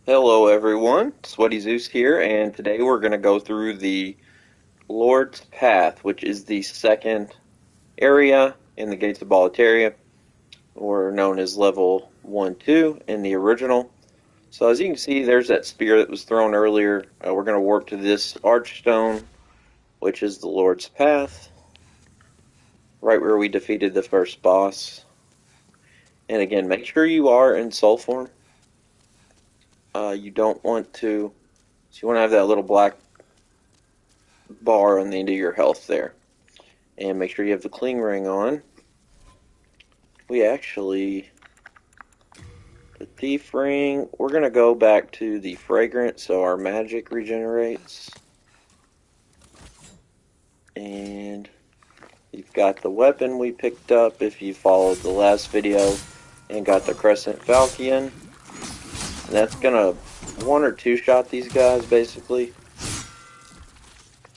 Hello everyone, Sweaty Zeus here, and today we're going to go through the Lord's Path, which is the second area in the Gates of Boletaria, or known as level 1-2 in the original. So as you can see, there's that spear that was thrown earlier. We're going to warp to this archstone, which is the Lord's Path, right where we defeated the first boss. And again, make sure you are in soul form. You don't want to, so you want to have that little black bar on the end of your health there. And make sure you have the cling ring on. We actually, the thief ring, we're going to go back to the fragrance so our magic regenerates. And you've got the weapon we picked up if you followed the last video and got the Crescent Falchion. And that's going to one or two shot these guys basically.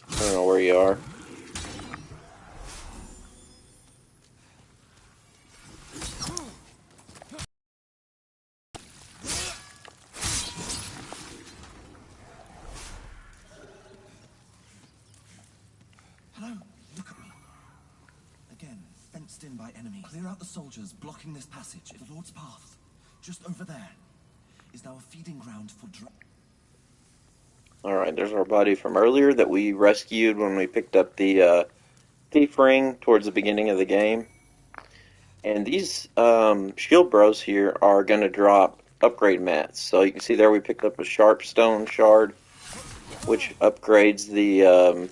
I don't know where you are. Hello, look at me. Again, fenced in by enemy. Clear out the soldiers blocking this passage. The Lord's Path, just over there, is now a feeding ground for Alright, there's our buddy from earlier that we rescued when we picked up the thief ring towards the beginning of the game. And these shield bros here are going to drop upgrade mats. So you can see there we picked up a sharp stone shard, which upgrades the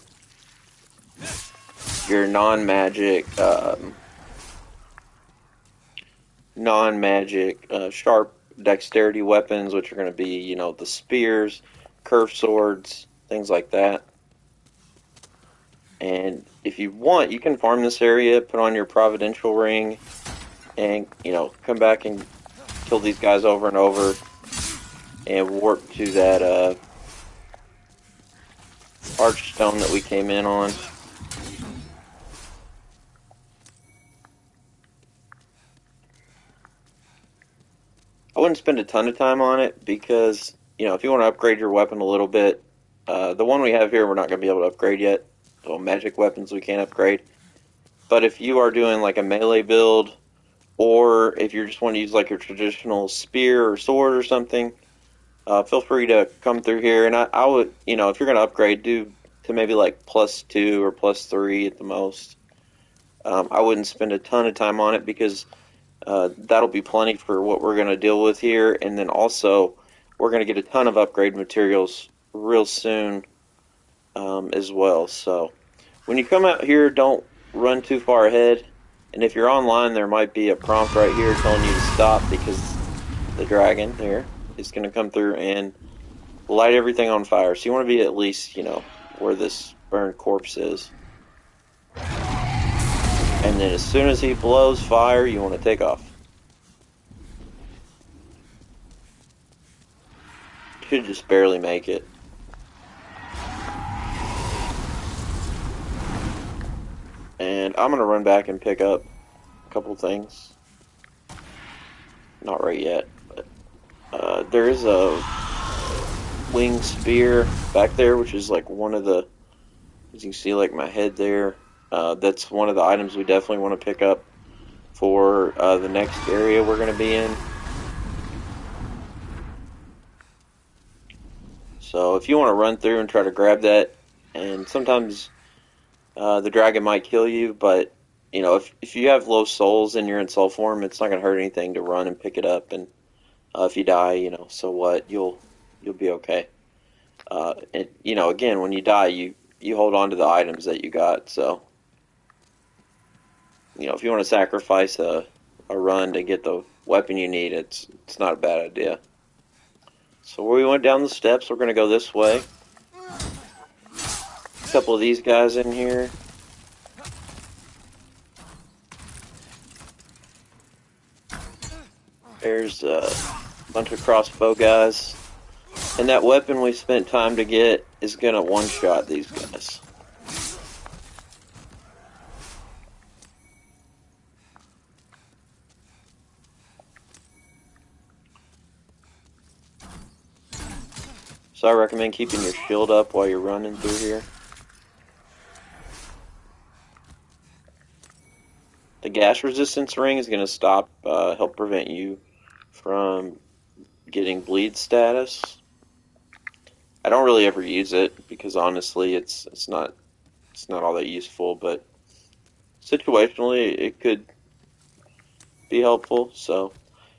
your non-magic sharp dexterity weapons, which are going to be, you know, the spears, curved swords, things like that. And if you want, you can farm this area, put on your providential ring, and, you know, come back and kill these guys over and over, and warp to that archstone that we came in on. I wouldn't spend a ton of time on it because, you know, if you want to upgrade your weapon a little bit, the one we have here we're not going to be able to upgrade yet. So magic weapons we can't upgrade. But if you are doing like a melee build, or if you just want to use like your traditional spear or sword or something, feel free to come through here. And I would, you know, if you're going to upgrade, do to maybe like +2 or +3 at the most. I wouldn't spend a ton of time on it because that'll be plenty for what we're going to deal with here. And then also, we're going to get a ton of upgrade materials real soon as well. So when you come out here, don't run too far ahead. And if you're online, there might be a prompt right here telling you to stop because the dragon here is going to come through and light everything on fire. So you want to be at least, you know, where this burned corpse is. And then as soon as he blows fire, you want to take off. Should just barely make it. And I'm going to run back and pick up a couple things. Not right yet, but there is a winged spear back there, which is like one of the, as you can see, like my head there. That's one of the items we definitely want to pick up for the next area we're going to be in. So if you want to run through and try to grab that, and sometimes the dragon might kill you, but you know, if you have low souls and you're in soul form, it's not going to hurt anything to run and pick it up. And if you die, you know, so what? You'll be okay. And you know, again, when you die, you hold on to the items that you got. So you know, if you want to sacrifice a run to get the weapon you need, it's not a bad idea. So we went down the steps. We're going to go this way. A couple of these guys in here. There's a bunch of crossbow guys. And that weapon we spent time to get is going to one-shot these guys. So I recommend keeping your shield up while you're running through here. The gas resistance ring is going to help prevent you from getting bleed status. I don't really ever use it because honestly, it's not all that useful, but situationally it could be helpful. So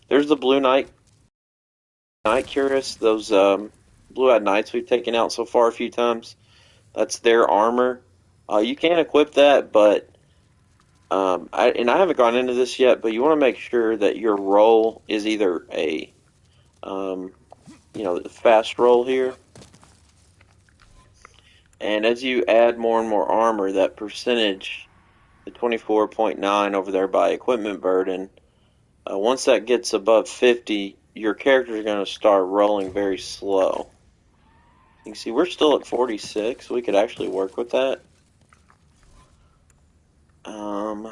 there's the blue night curious. Those blue-eyed knights we've taken out so far a few times. That's their armor. You can equip that, but I haven't gone into this yet. But you want to make sure that your roll is either a um, fast roll here, and as you add more and more armor, that percentage, the 24.9 over there by equipment burden, once that gets above 50, your character is going to start rolling very slow. You can see we're still at 46. We could actually work with that. And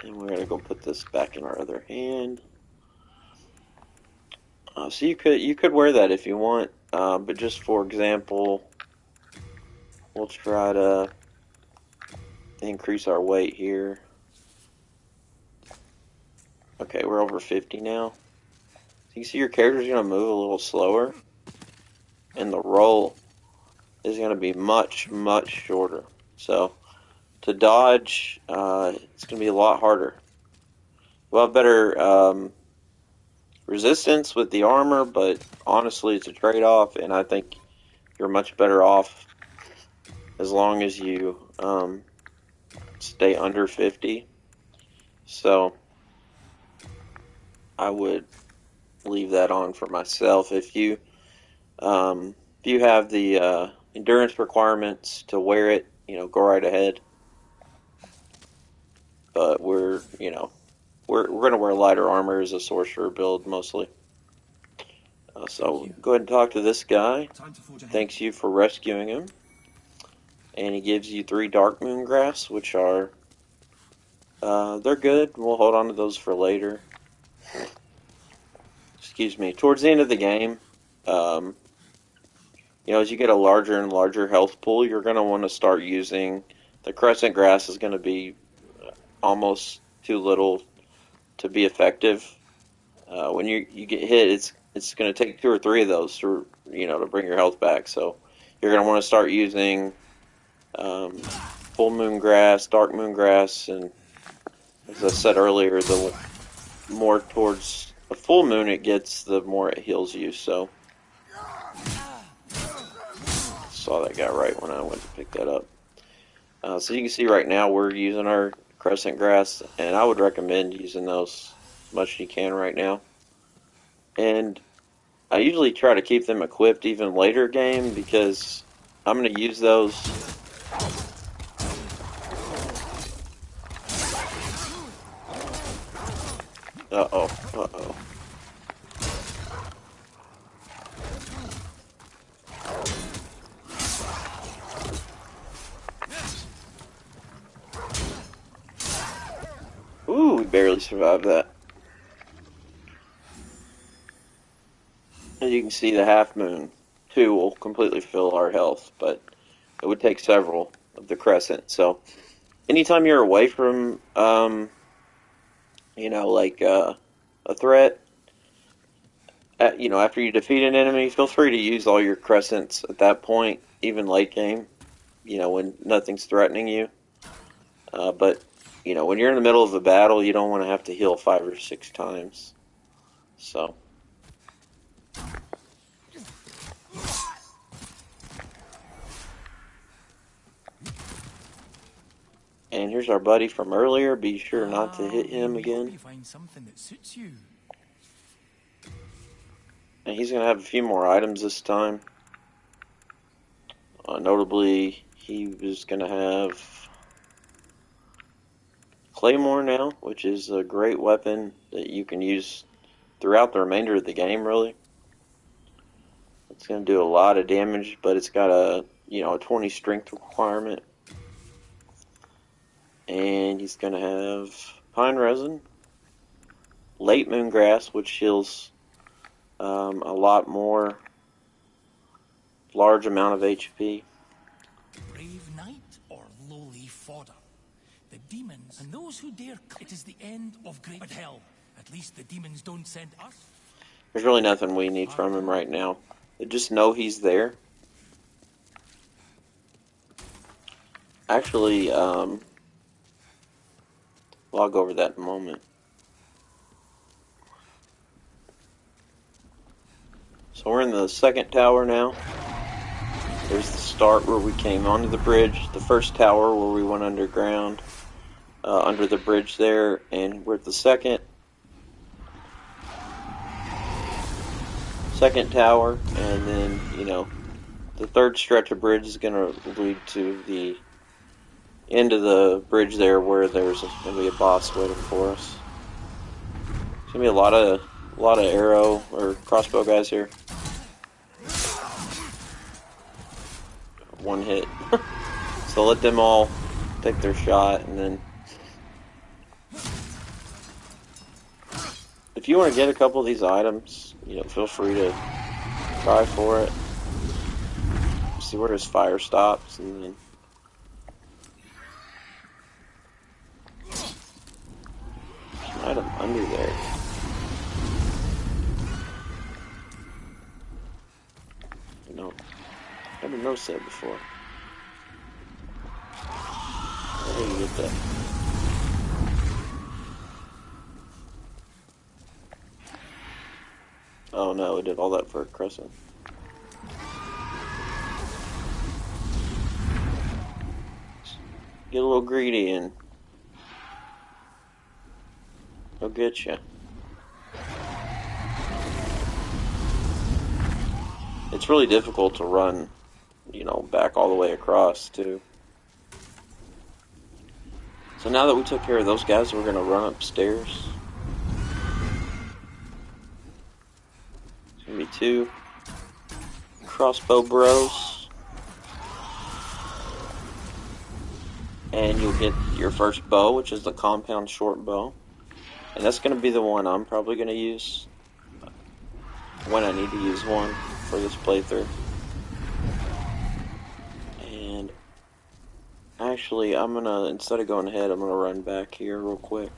we're going to go put this back in our other hand. So you could wear that if you want, but just for example, we'll try to increase our weight here. Okay, we're over 50 now. So you see your character's going to move a little slower, and the roll is going to be much, much shorter. So to dodge, it's going to be a lot harder. We'll have better resistance with the armor, but honestly, it's a trade-off, and I think you're much better off as long as you stay under 50. So I would leave that on for myself. If you have the endurance requirements to wear it, go right ahead. But we're going to wear lighter armor as a sorcerer build mostly. So go ahead and talk to this guy. Thanks you for rescuing him. And he gives you 3 Dark Moon Grass, which are they're good. We'll hold on to those for later. Excuse me. Towards the end of the game, as you get a larger and larger health pool, you're going to want to start using the Crescent Grass. Is going to be almost too little to be effective. When you get hit, it's going to take 2 or 3 of those to bring your health back. So you're going to want to start using Full Moon Grass, Dark Moon Grass, and as I said earlier, the more towards the full moon it gets, the more it heals you. So saw that guy right when I went to pick that up. So you can see right now we're using our Crescent Grass, and I would recommend using those as much as you can right now. And I usually try to keep them equipped even later game because I'm going to use those. Uh-oh. Ooh, we barely survived that. As you can see, the half moon 2 will completely fill our health, but it would take several of the crescent. So anytime you're away from, a threat, after you defeat an enemy, feel free to use all your crescents at that point, even late game, when nothing's threatening you. But, when you're in the middle of a battle, you don't want to have to heal 5 or 6 times. So. And here's our buddy from earlier. Be sure not to hit him again. Find something that suits you. And he's going to have a few more items this time. Notably, he was going to have Claymore now, which is a great weapon that you can use throughout the remainder of the game, really. It's going to do a lot of damage, but it's got a 20 strength requirement. And he's going to have Pine Resin, Late Moon Grass, which heals a lot more large amount of HP. Brave knight or lowly fodder? The demons and those who dare. It is the end of great. But hell, at least the demons don't send us. There's really nothing we need from him right now. Just know he's there. Actually, well, I'll go over that in a moment. So we're in the second tower now. There's the start where we came onto the bridge. The first tower where we went underground, under the bridge there, and we're at the second tower, and then, you know, the third stretch of bridge is going to lead to the end of the bridge there, where there's going to be a boss waiting for us. There's going to be a lot of arrow or crossbow guys here. One hit. So let them all take their shot, and then if you want to get a couple of these items, you know, feel free to try for it. See where his fire stops, and then there's an item under there. No, never noticed that before. Where do you get that? Oh no, we did all that for a crescent. Get a little greedy and he'll get you. It's really difficult to run, you know, back all the way across too. So now that we took care of those guys, we're gonna run upstairs. There's gonna be 2 crossbow bros, and you'll get your first bow, which is the compound short bow, and that's gonna be the one I'm probably gonna use when I need to use one for this playthrough. And actually, I'm gonna, instead of going ahead, I'm gonna run back here real quick.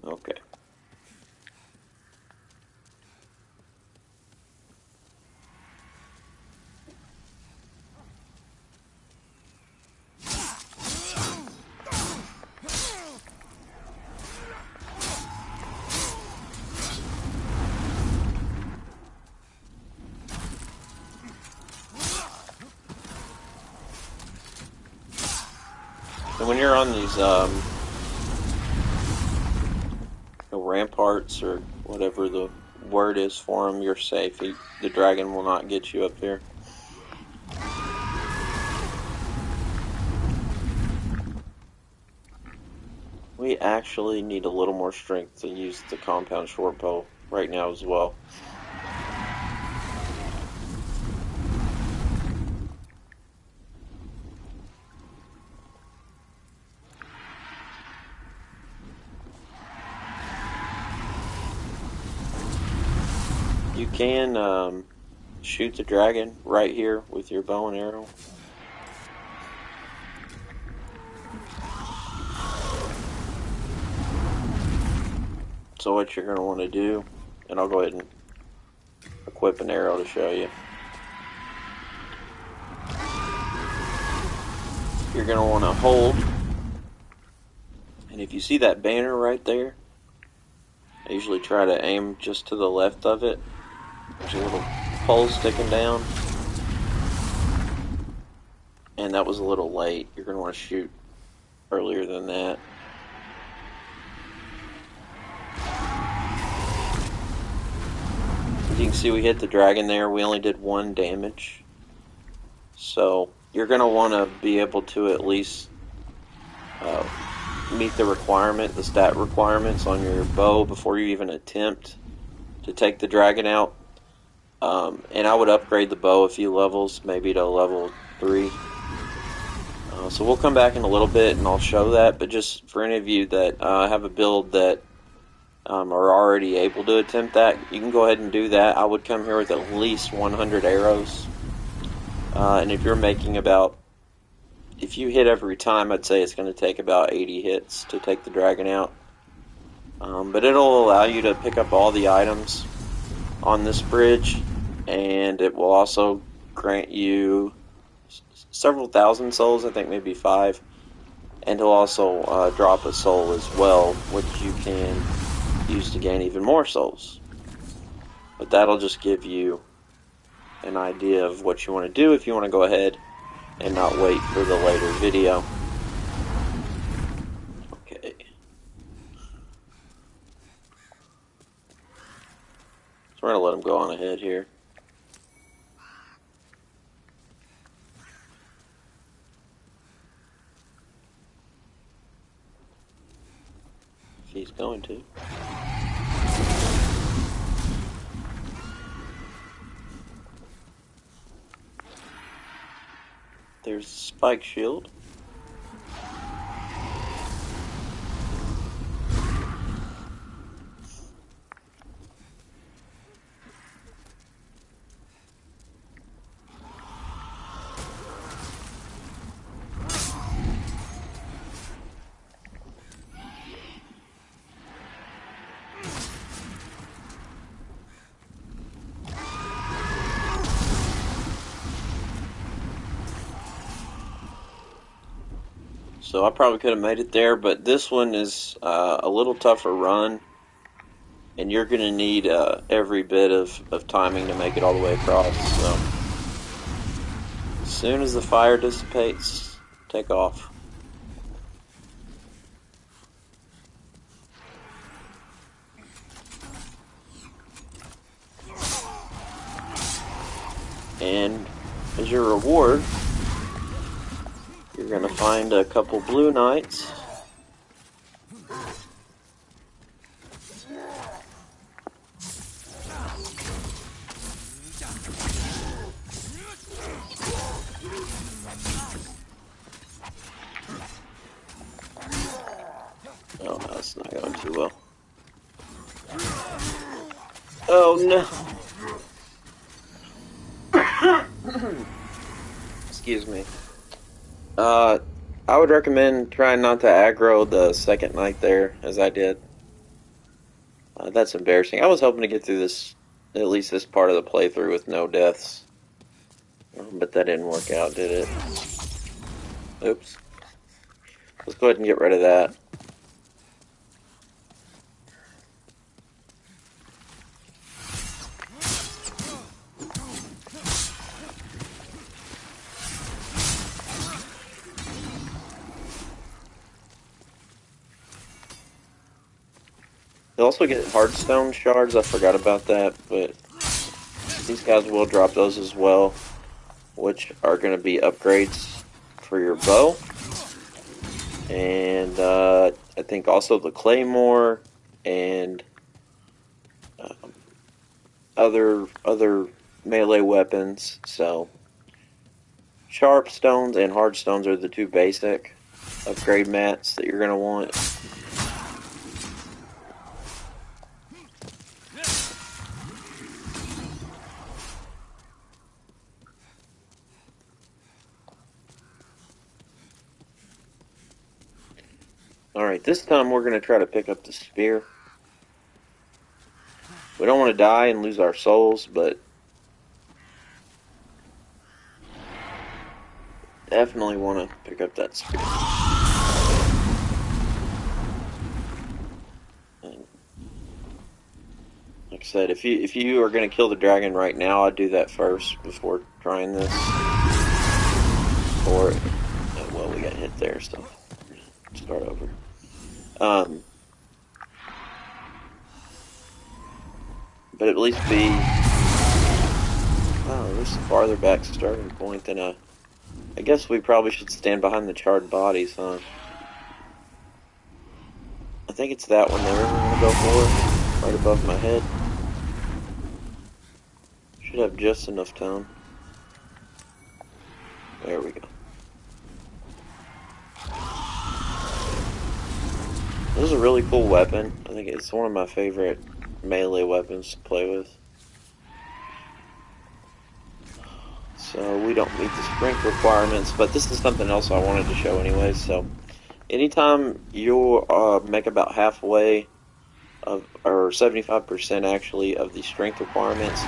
Okay. And when you're on these ramparts, or whatever the word is for them, you're safe. The dragon will not get you up here. We actually need a little more strength to use the compound short bow right now as well. You can shoot the dragon right here with your bow and arrow. So what you're going to want to do, and I'll go ahead and equip an arrow to show you. You're going to want to hold, and if you see that banner right there, I usually try to aim just to the left of it. There's a little pole sticking down, and that was a little late. You're going to want to shoot earlier than that. As you can see, we hit the dragon there. We only did 1 damage. So, you're going to want to be able to at least meet the stat requirements on your bow before you even attempt to take the dragon out. And I would upgrade the bow a few levels, maybe to level 3. So we'll come back in a little bit and I'll show that, but just for any of you that have a build that are already able to attempt that, you can go ahead and do that. I would come here with at least 100 arrows. And if you're making if you hit every time, I'd say it's going to take about 80 hits to take the dragon out. But it'll allow you to pick up all the items on this bridge, and it will also grant you several thousand souls, I think maybe 5, and he'll also drop a soul as well, which you can use to gain even more souls. But that'll just give you an idea of what you want to do if you want to go ahead and not wait for the later video. Okay. So we're going to let him go on ahead here. He's going to. There's Spike Shield. So I probably could have made it there, but this one is a little tougher run, and you're going to need every bit of timing to make it all the way across. So as soon as the fire dissipates, take off. And as your reward, you're going to find a couple blue knights. Oh no, it's not going too well. Oh no. Excuse me. I would recommend trying not to aggro the second night there, as I did. That's embarrassing. I was hoping to get through this, at least this part of the playthrough, with no deaths. But that didn't work out, did it? Oops. Let's go ahead and get rid of that. You also get hardstone shards. I forgot about that, but these guys will drop those as well, which are going to be upgrades for your bow. And I think also the claymore and other melee weapons. So sharp stones and hard stones are the two basic upgrade mats that you're going to want. Alright, this time we're going to try to pick up the spear. We don't want to die and lose our souls, but definitely want to pick up that spear. And like I said, if you are going to kill the dragon right now, I'd do that first before trying this. Or, oh, well, we got hit there, so start over. But at least be, oh, this is a farther back starting point than I I guess we probably should stand behind the charred bodies, huh? I think it's that one there we're gonna go for, right above my head. Should have just enough time. There we go. This is a really cool weapon. I think it's one of my favorite melee weapons to play with. So we don't meet the strength requirements, but this is something else I wanted to show anyways. So anytime you make about halfway of, or 75% actually, of the strength requirements,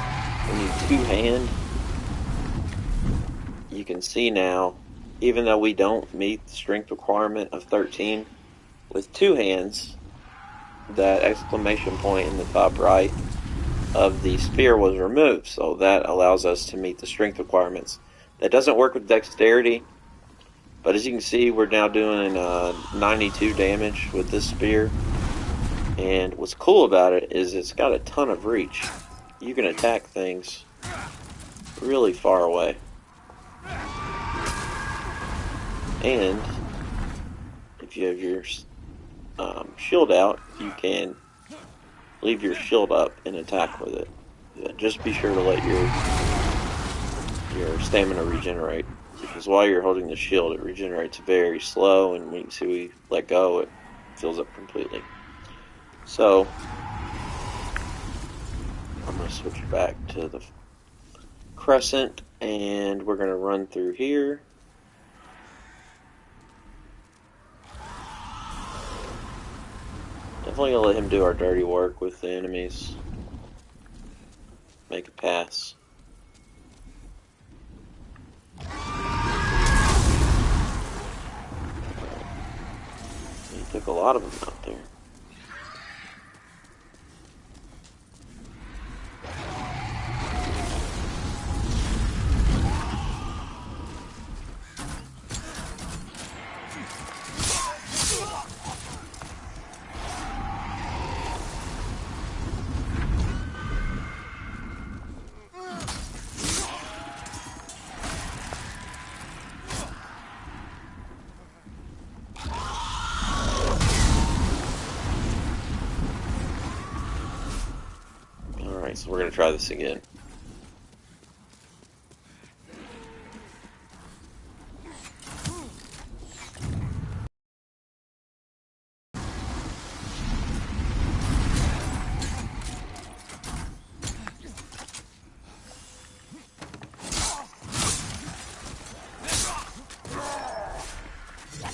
when you two-hand, you can see now, even though we don't meet the strength requirement of 13, with two hands, that exclamation point in the top right of the sphere was removed, so that allows us to meet the strength requirements. That doesn't work with dexterity, but as you can see, we're now doing 92 damage with this spear. And what's cool about it is it's got a ton of reach. You can attack things really far away. And if you have your shield out, you can leave your shield up and attack with it. Just be sure to let your stamina regenerate, because while you're holding the shield, it regenerates very slow, and when you see we let go, it fills up completely. So I'm going to switch back to the crescent, and we're going to run through here. Definitely going to let him do our dirty work with the enemies. Make a pass. He took a lot of them out there. Alright, so we're going to try this again.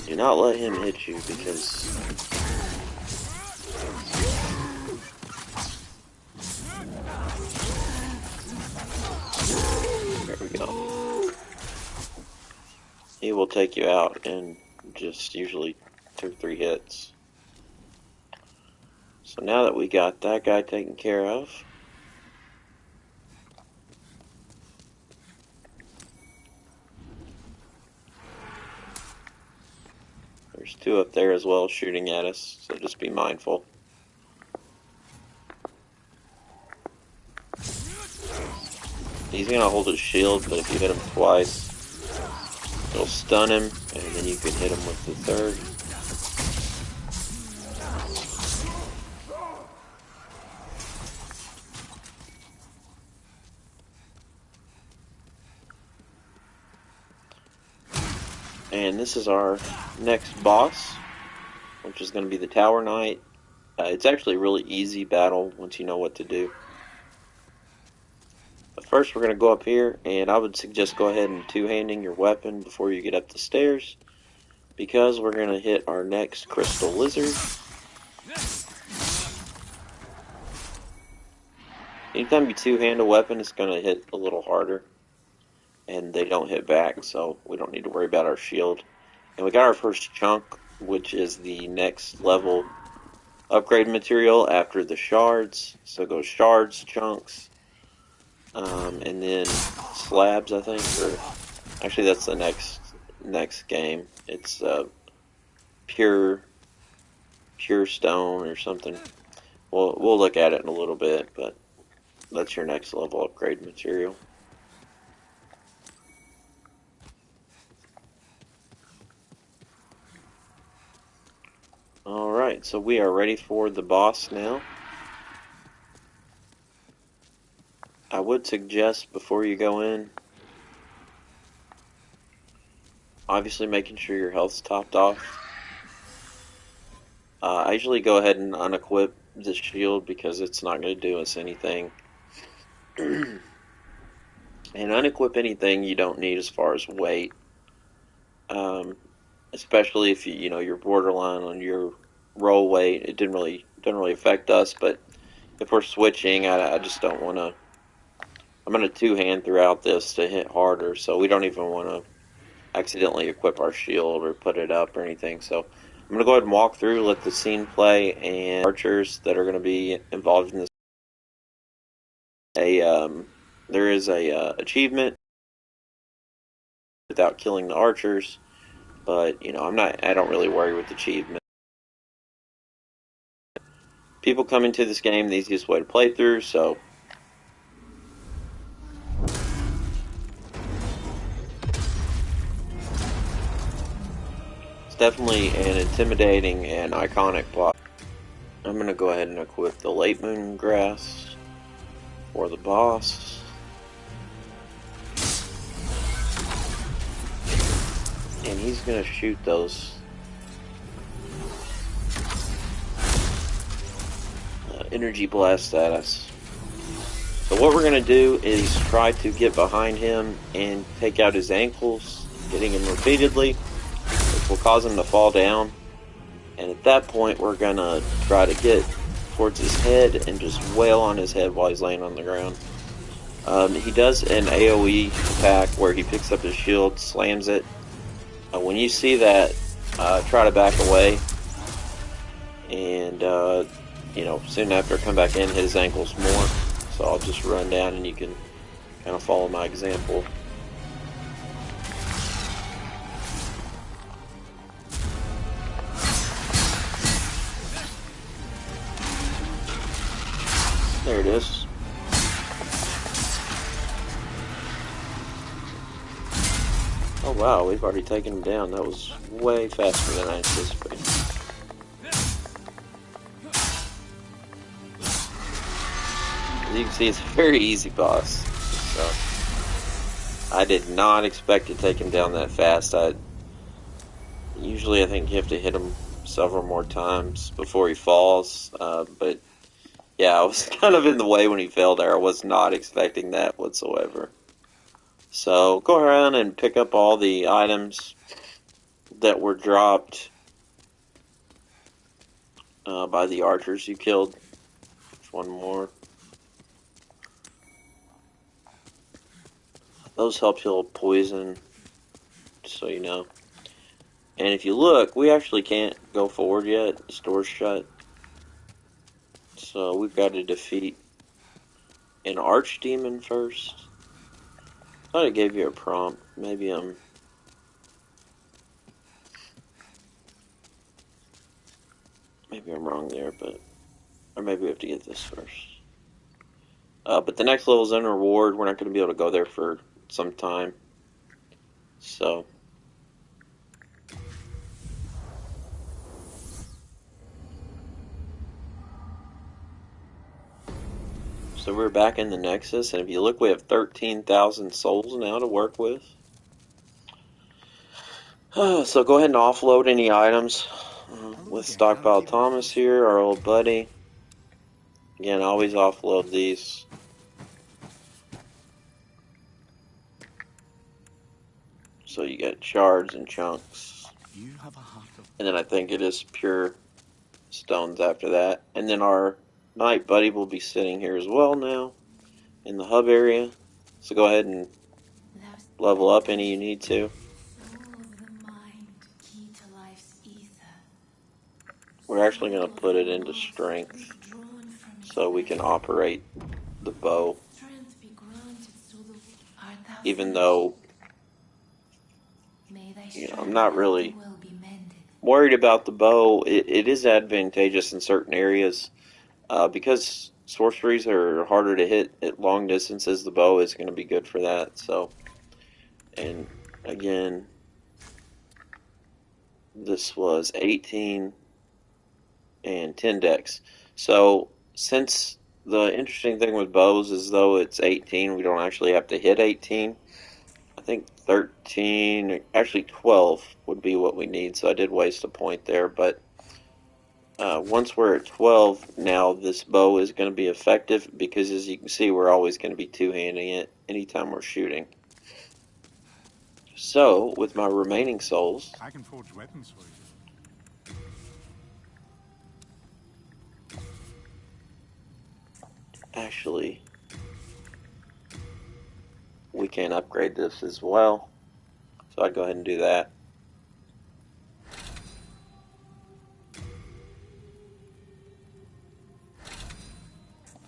Do not let him hit you, because there we go. He will take you out in just usually 2 or 3 hits. So now that we got that guy taken care of, there's 2 up there as well shooting at us, so just be mindful. He's going to hold his shield, but if you hit him twice, it'll stun him, and then you can hit him with the third. And this is our next boss, which is going to be the Tower Knight. It's actually a really easy battle once you know what to do. But first we're going to go up here, and I would suggest go ahead and two-handing your weapon before you get up the stairs, because we're going to hit our next crystal lizard. Anytime you two-hand a weapon, it's going to hit a little harder, and they don't hit back, so we don't need to worry about our shield. And we got our first chunk, which is the next level upgrade material after the shards. So it goes shards, chunks, and then slabs, I think. Or actually, that's the next game. It's pure stone or something. We'll look at it in a little bit, but that's your next level upgrade material. Alright, so we are ready for the boss now. I would suggest before you go in, obviously making sure your health's topped off. I usually go ahead and unequip the shield because it's not going to do us anything. And unequip anything you don't need as far as weight. Especially if you're borderline on your roll weight. It doesn't really affect us, but if we're switching, I just don't want to. I'm going to two-hand throughout this to hit harder, so we don't even want to accidentally equip our shield or put it up or anything. So I'm going to go ahead and walk through, let the scene play, and archers that are going to be involved in this. There is a achievement without killing the archers, but I don't really worry with achievement. People come into this game the easiest way to play through, so it's definitely an intimidating and iconic plot. I'm going to go ahead and equip the Late Moon Grass for the boss. And he's going to shoot those energy blasts at us. So what we're going to do is try to get behind him and take out his ankles, hitting him repeatedly, which will cause him to fall down. And at that point, we're going to try to get towards his head and just wail on his head while he's laying on the ground. He does an AoE attack where he picks up his shield, slams it. When you see that, try to back away. And, soon after come back in, hit his ankles more. So I'll just run down and you can kind of follow my example. There it is. Oh wow, we've already taken him down. That was way faster than I anticipated. As you can see, it's a very easy boss. So I did not expect to take him down that fast. Usually I think you have to hit him several more times before he falls. But yeah, I was kind of in the way when he fell there. I was not expecting that whatsoever. So go around and pick up all the items that were dropped by the archers you killed. There's one more. Those help heal poison, just so you know. And if you look, we actually can't go forward yet. The store's shut. So we've got to defeat an archdemon first. I thought it gave you a prompt. Maybe I'm wrong there, or maybe we have to get this first. But the next level is in reward. We're not going to be able to go there for some time. So we're back in the Nexus, and if you look, we have 13,000 souls now to work with. So go ahead and offload any items with Stockpile Thomas here, our old buddy. Again, always offload these. So you get shards and chunks. And then I think it is pure stones after that. And then our Knight buddy will be sitting here as well now in the hub area. So go ahead and level up any you need to. We're actually going to put it into strength so we can operate the bow. Even though, I'm not really worried about the bow. It is advantageous in certain areas. Because sorceries are harder to hit at long distances, the bow is going to be good for that. So, and again, this was 18 and 10 dex. So since the interesting thing with bows is though it's 18, we don't actually have to hit 18. I think 13, actually 12 would be what we need. So I did waste a point there, but once we're at 12, now this bow is going to be effective because as you can see, we're always going to be two-handing it anytime we're shooting. So, with my remaining souls, I can forge weapons for you. actually, we can upgrade this as well. So I'd go ahead and do that.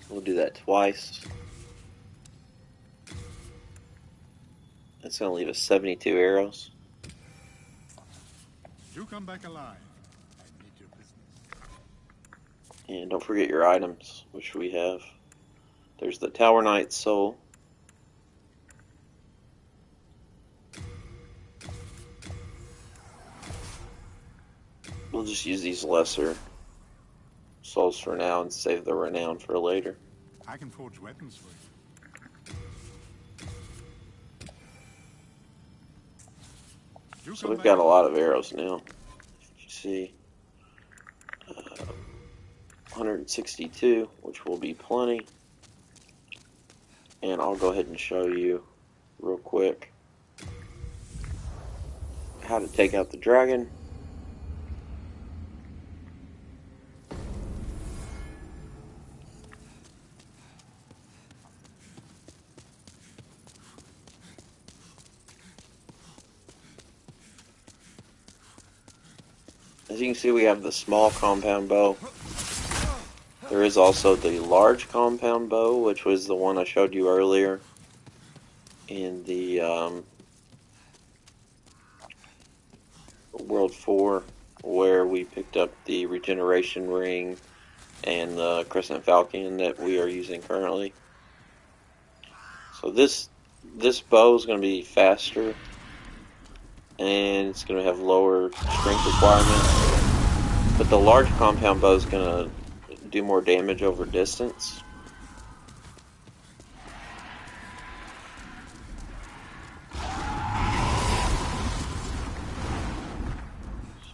We'll do that twice. That's going to leave us 72 arrows. You come back alive. I need your business. And don't forget your items, which we have. There's the Tower Knight's Soul. We'll just use these lesser souls for now and save the renown for later. I can forge weapons for you. So we've got a lot of arrows now. If you see, 162, which will be plenty. And I'll go ahead and show you real quick how to take out the dragon. As you can see, we have the small compound bow. There is also the large compound bow, which was the one I showed you earlier in the World 4, where we picked up the regeneration ring and the Crescent Falcon that we are using currently. So this bow is going to be faster, and it's going to have lower strength requirements, but the large compound bow is going to do more damage over distance.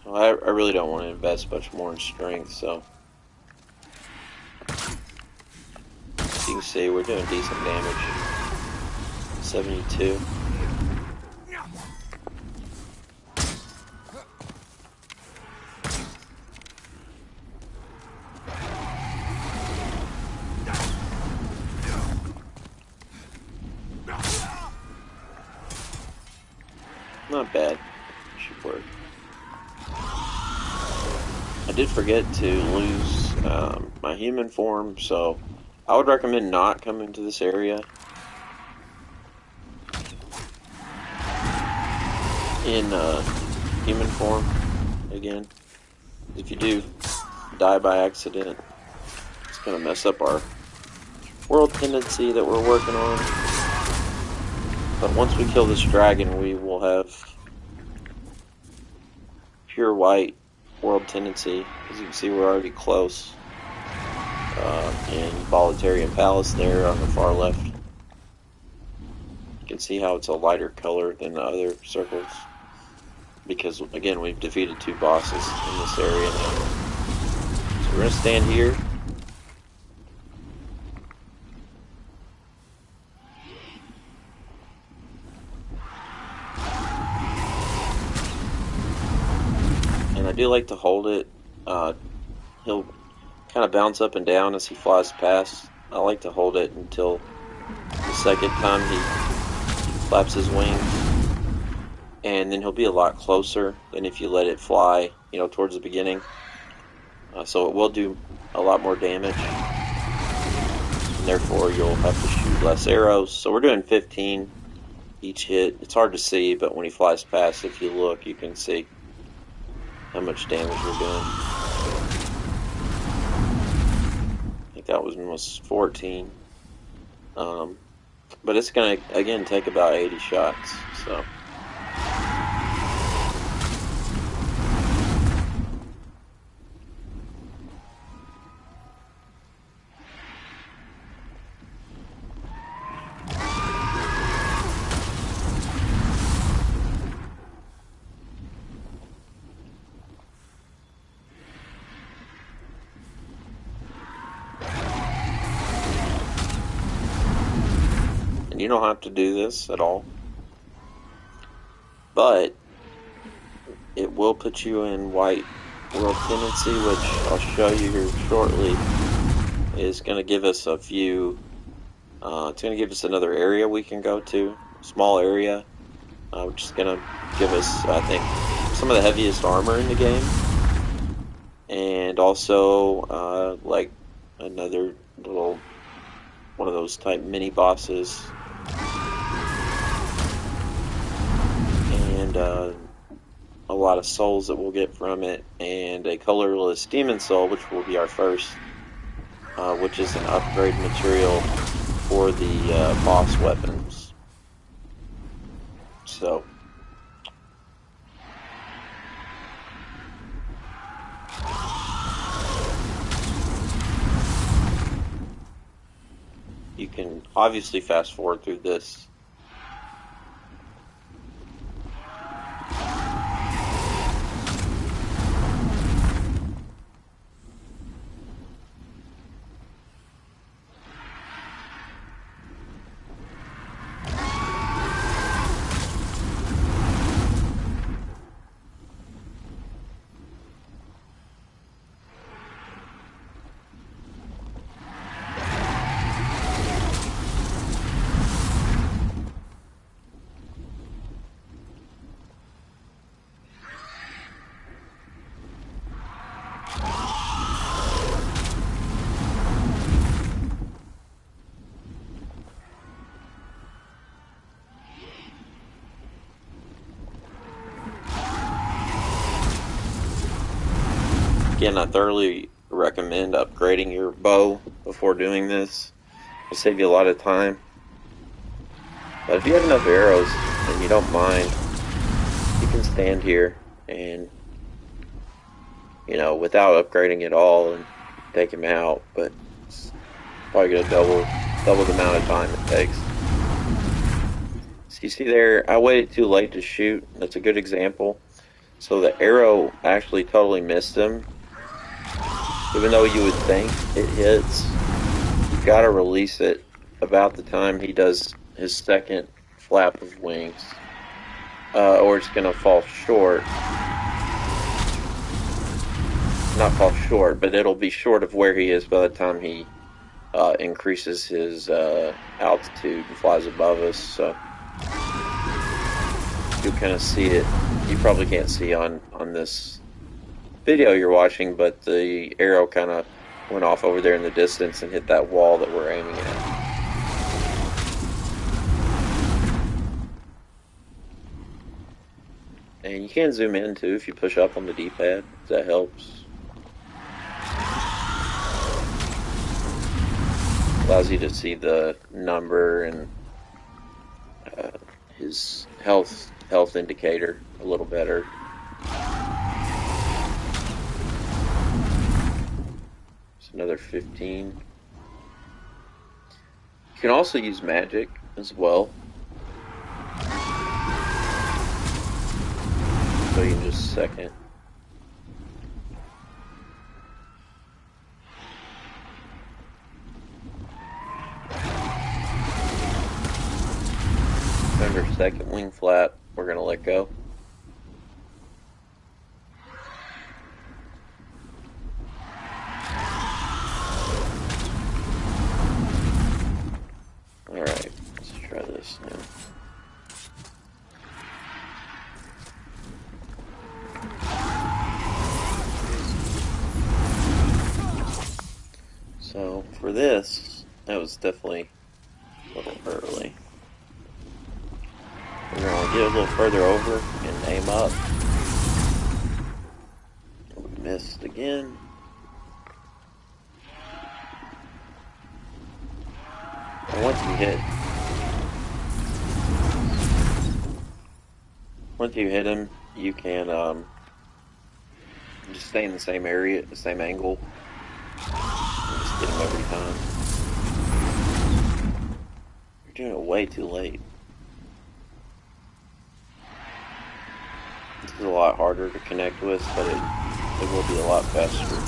So I really don't want to invest much more in strength, so as you can see, we're doing decent damage. 72. Not bad. Should work. I did forget to lose my human form, so I would recommend not coming to this area in human form again. If you do die by accident, it's going to mess up our world tendency that we're working on. But once we kill this dragon, we will have pure white world tendency. As you can see, we're already close in Voluntarian Palace there on the far left. You can see how it's a lighter color than the other circles, because again, we've defeated 2 bosses in this area now. So we're going to stand here. And I do like to hold it. He'll kind of bounce up and down as he flies past. I like to hold it until the second time he flaps his wings, and then he'll be a lot closer than if you let it fly, towards the beginning. So it will do a lot more damage, and therefore you'll have to shoot less arrows. So we're doing 15 each hit. It's hard to see, but when he flies past, if you look, you can see how much damage we're doing. I think that was almost 14. But it's going to, again, take about 80 shots. So you don't have to do this at all. But it will put you in White World Tendency, which I'll show you here shortly, is going to give us a few, it's going to give us another area we can go to, small area, which is going to give us, I think, some of the heaviest armor in the game, and also, like, another little, one of those type mini bosses, and, a lot of souls that we'll get from it, and a colorless demon soul, which will be our first, which is an upgrade material for the boss weapons. So, you can obviously fast forward through this. Again, I thoroughly recommend upgrading your bow before doing this. It'll save you a lot of time. But if you have enough arrows and you don't mind, you can stand here and, you know, without upgrading at all and take him out, but it's probably going to double the amount of time it takes. So you see there, I waited too late to shoot. That's a good example. So the arrow actually totally missed him. Even though you would think it hits, you've got to release it about the time he does his second flap of wings, or it's going to fall short. Not fall short, but it'll be short of where he is by the time he increases his altitude and flies above us. So you'll kind of see it. You probably can't see on this video you're watching, but the arrow kind of went off over there in the distance and hit that wall that we're aiming at. And you can zoom in too if you push up on the D-pad. That helps. Allows you to see the number and his health indicator a little better. Another 15. You can also use magic as well. I'll show you in just a second. Under second wing flap, we're going to let go. Alright, let's try this now. So, for this, that was definitely a little early. We're going to get a little further over and aim up. We missed again. And once you hit him, you can just stay in the same area, the same angle, and just hit him every time. You're doing it way too late. This is a lot harder to connect with, but it will be a lot faster.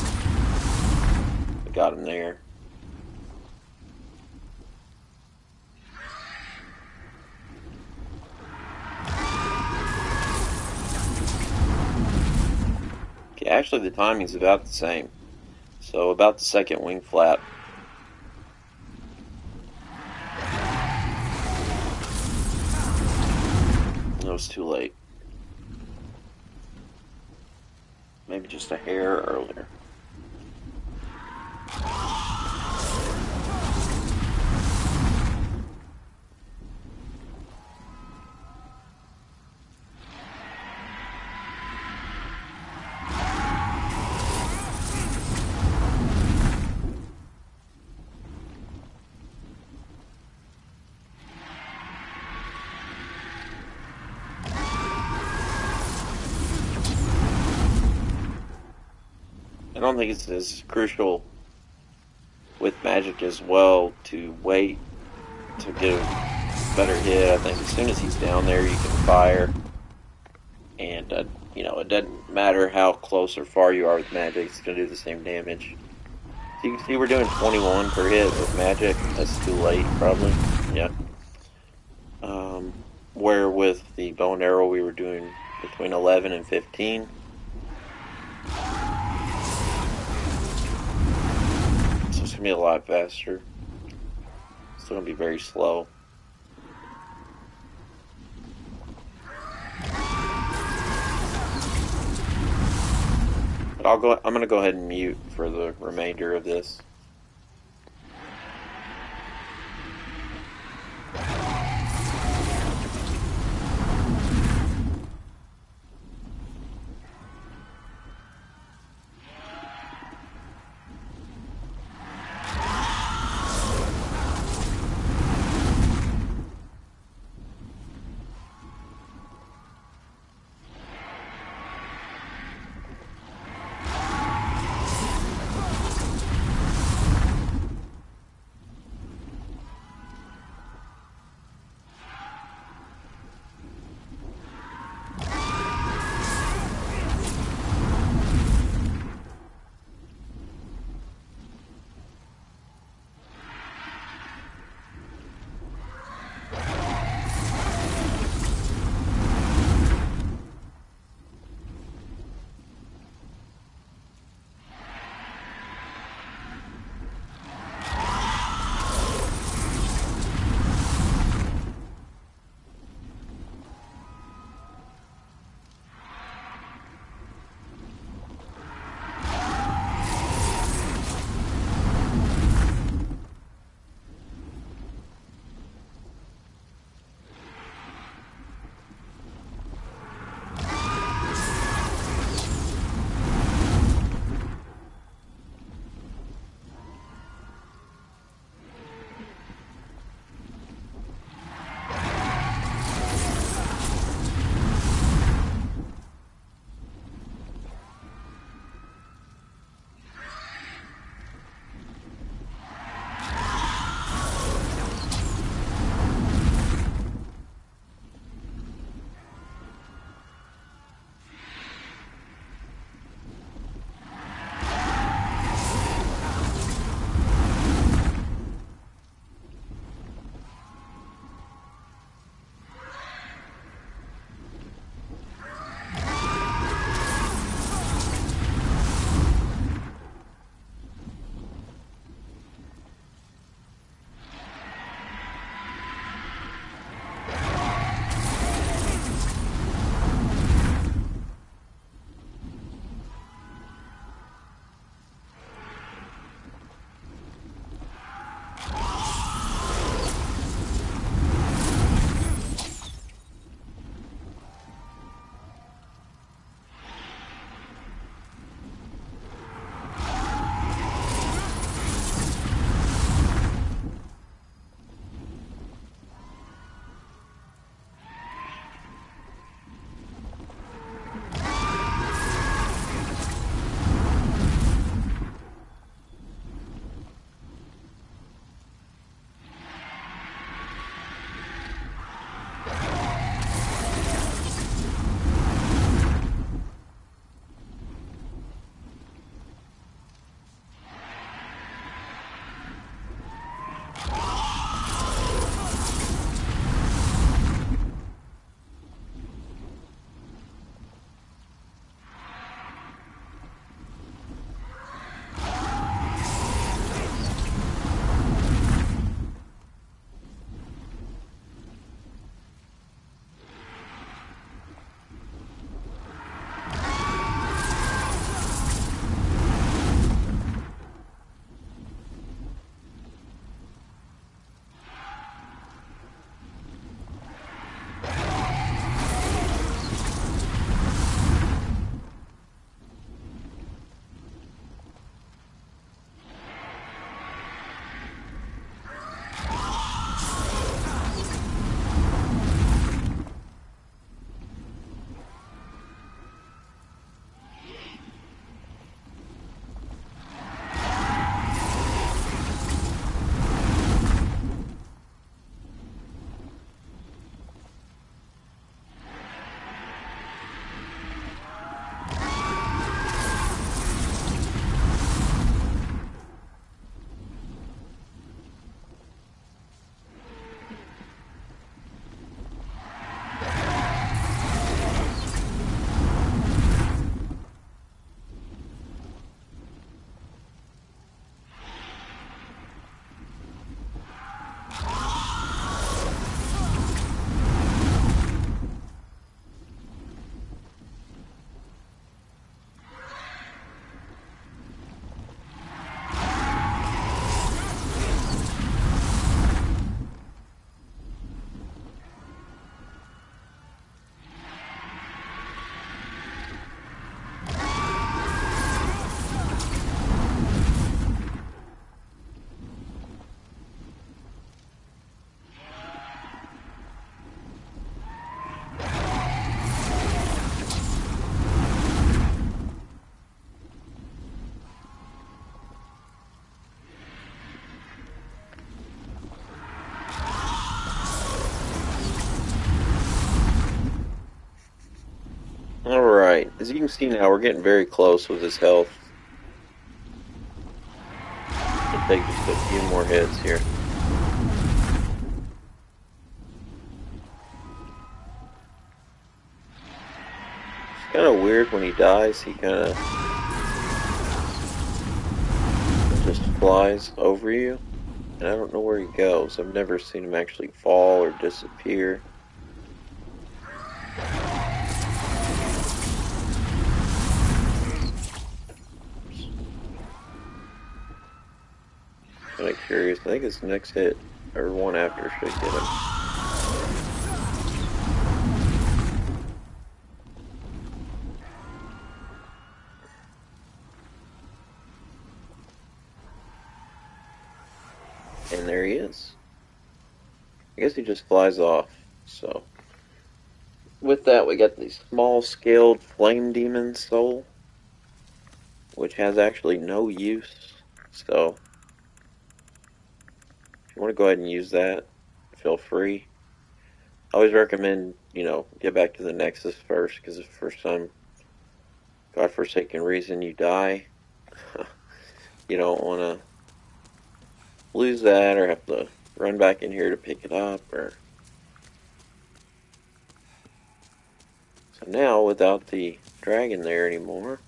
I got him there. actually the timing's about the same. So about the second wing flap. It was too late. Maybe just a hair earlier. I don't think it's as crucial with magic as well to wait to get a better hit. I think as soon as he's down there, you can fire, and it doesn't matter how close or far you are with magic; it's going to do the same damage. So you can see we're doing 21 per hit with magic. That's too late, probably. Yeah. Where with the bow and arrow, we were doing between 11 and 15. It's gonna be a lot faster. Still gonna be very slow. But I'm gonna go ahead and mute for the remainder of this. As you can see now, we're getting very close with his health. It'll take just a few more hits here. It's kind of weird when he dies, he kind of just flies over you. And I don't know where he goes. I've never seen him actually fall or disappear. Kind of curious. I think his next hit, or one after, should get him. And there he is. I guess he just flies off. So, with that, we got the small-scaled flame demon soul, which has actually no use. So, if you want to go ahead and use that, feel free. I always recommend, get back to the Nexus first, because if for some godforsaken reason you die, you don't want to lose that or have to run back in here to pick it up. So now, without the dragon there anymore,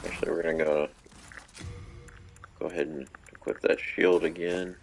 actually we're going to go ahead and equip that shield again.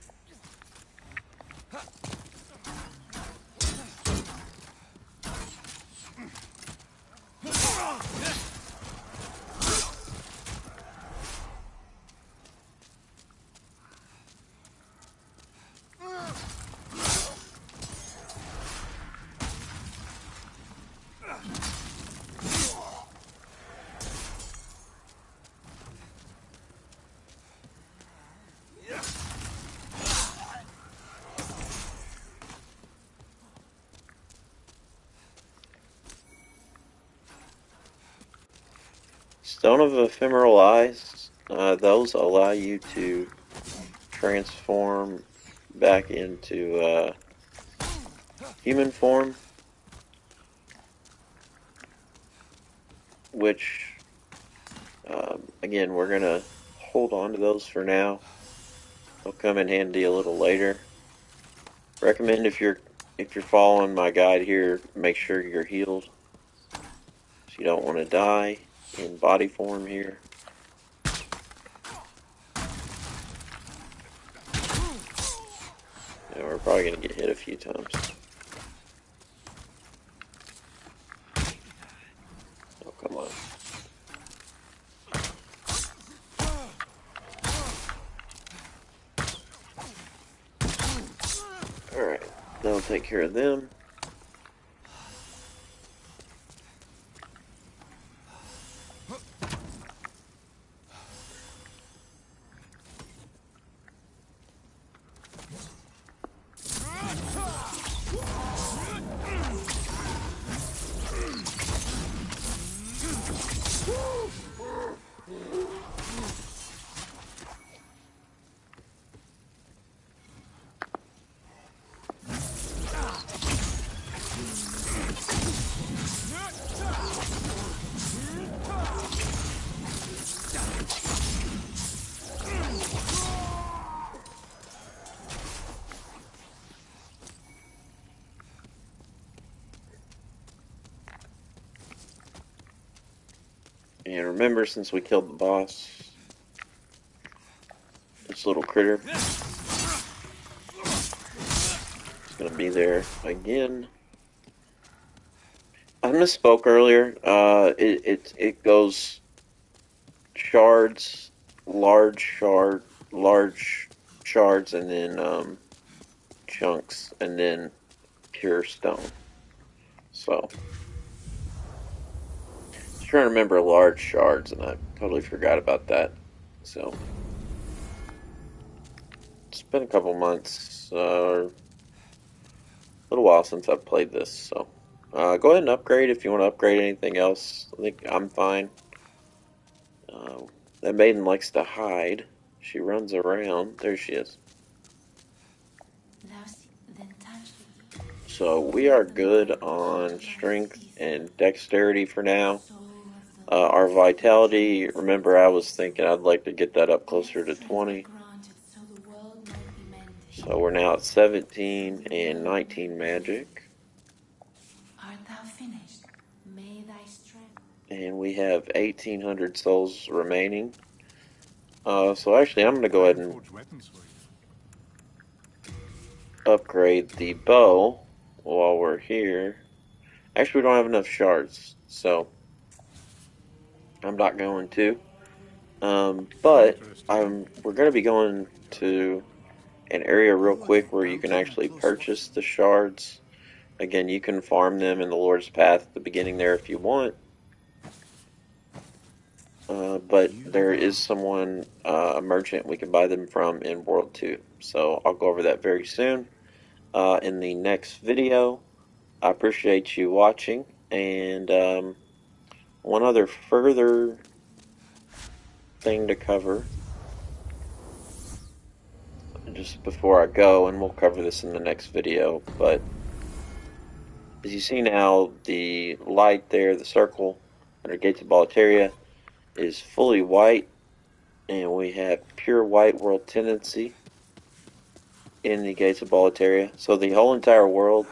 Stone of Ephemeral Eyes, those allow you to transform back into human form, which, again, we're going to hold on to those for now. They'll come in handy a little later. Recommend if you're following my guide here, make sure you're healed. So you don't want to die in body form here. Yeah, we're probably going to get hit a few times. Oh, come on. Alright, that'll take care of them. And remember, since we killed the boss, this little critter. It's gonna be there again. I misspoke earlier. It goes shards, large shards, and then chunks, and then pure stone. So, I was trying to remember large shards, and I totally forgot about that. So, it's been a couple months, a little while since I've played this. So, go ahead and upgrade if you want to upgrade anything else. I think I'm fine. That maiden likes to hide. She runs around. There she is. So we are good on strength and dexterity for now. Our vitality, remember I was thinking I'd like to get that up closer to 20. So we're now at 17 and 19 magic. And we have 1,800 souls remaining. So actually I'm going to go ahead and Forge weapons for you. upgrade the bow while we're here. Actually, we don't have enough shards, so I'm not going to. But we're going to be going to an area real quick where you can actually purchase the shards. Again, you can farm them in the Lord's Path at the beginning there if you want. But there is someone, a merchant, we can buy them from in World 2. So I'll go over that very soon in the next video. I appreciate you watching, and one other further thing to cover just before I go, and we'll cover this in the next video, but as you see now, the light there, the circle under Gates of Boletaria, is fully white, and we have pure white world tendency in the Gates of Boletaria. So the whole entire world,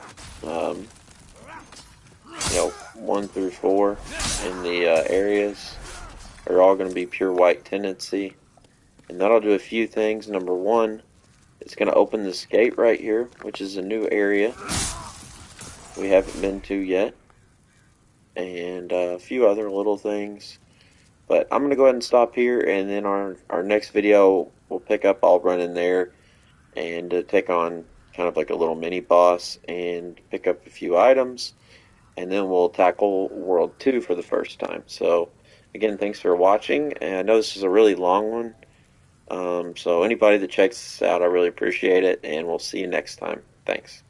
1 through 4 in the areas are all going to be pure white tendency. And that'll do a few things. Number one, it's going to open this gate right here, which is a new area we haven't been to yet. And a few other little things. But I'm going to go ahead and stop here, and then our next video we'll pick up. I'll run in there and take on kind of like a little mini boss and pick up a few items. And then we'll tackle World 2 for the first time. So, again, thanks for watching. And I know this is a really long one. So anybody that checks this out, I really appreciate it. And we'll see you next time. Thanks.